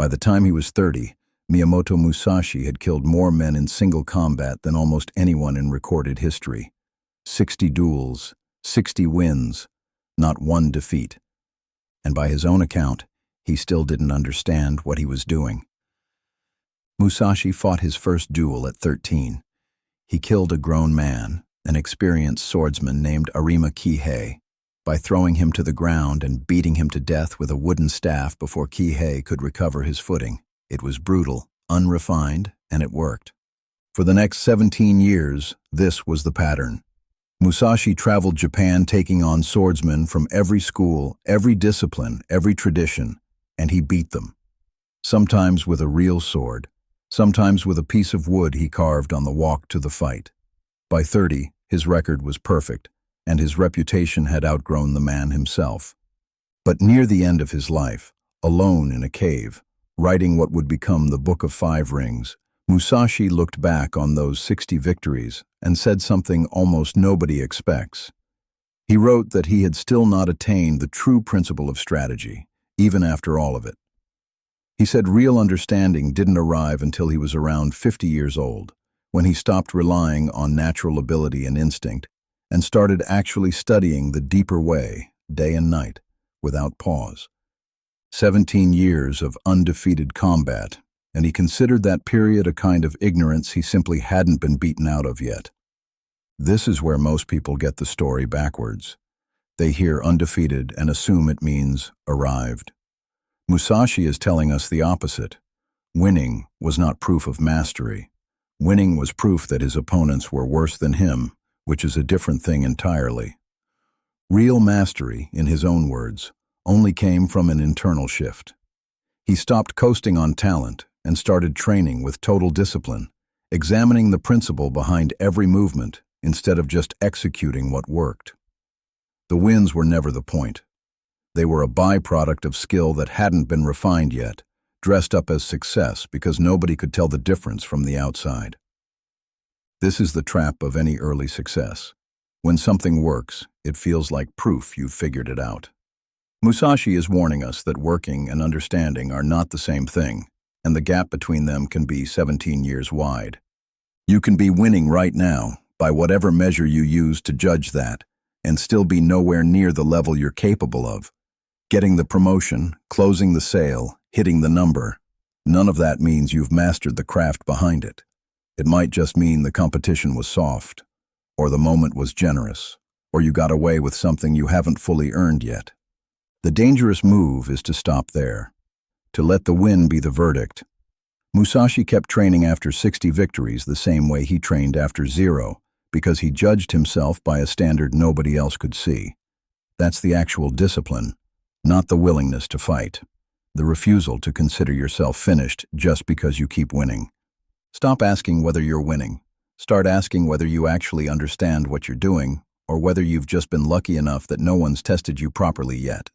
By the time he was 30, Miyamoto Musashi had killed more men in single combat than almost anyone in recorded history. 60 duels, 60 wins, not one defeat. And by his own account, he still didn't understand what he was doing. Musashi fought his first duel at 13. He killed a grown man, an experienced swordsman named Arima Kihei, by throwing him to the ground and beating him to death with a wooden staff before Kihei could recover his footing. It was brutal, unrefined, and it worked. For the next 17 years, this was the pattern. Musashi traveled Japan taking on swordsmen from every school, every discipline, every tradition, and he beat them. Sometimes with a real sword, sometimes with a piece of wood he carved on the walk to the fight. By 30, his record was perfect, and his reputation had outgrown the man himself. But near the end of his life, alone in a cave, writing what would become the Book of Five Rings, Musashi looked back on those 60 victories and said something almost nobody expects. He wrote that he had still not attained the true principle of strategy, even after all of it. He said real understanding didn't arrive until he was around 50 years old, when he stopped relying on natural ability and instinct and started actually studying the deeper way, day and night, without pause. 17 years of undefeated combat, and he considered that period a kind of ignorance he simply hadn't been beaten out of yet. This is where most people get the story backwards. They hear undefeated and assume it means arrived. Musashi is telling us the opposite. Winning was not proof of mastery. Winning was proof that his opponents were worse than him, which is a different thing entirely. Real mastery, in his own words, only came from an internal shift. He stopped coasting on talent and started training with total discipline, examining the principle behind every movement instead of just executing what worked. The wins were never the point. They were a byproduct of skill that hadn't been refined yet, dressed up as success because nobody could tell the difference from the outside. This is the trap of any early success. When something works, it feels like proof you've figured it out. Musashi is warning us that working and understanding are not the same thing, and the gap between them can be 17 years wide. You can be winning right now, by whatever measure you use to judge that, and still be nowhere near the level you're capable of. Getting the promotion, closing the sale, hitting the number, none of that means you've mastered the craft behind it. It might just mean the competition was soft, or the moment was generous, or you got away with something you haven't fully earned yet. The dangerous move is to stop there, to let the win be the verdict. Musashi kept training after 60 victories the same way he trained after 0, because he judged himself by a standard nobody else could see. That's the actual discipline, not the willingness to fight, the refusal to consider yourself finished just because you keep winning. Stop asking whether you're winning. Start asking whether you actually understand what you're doing, or whether you've just been lucky enough that no one's tested you properly yet.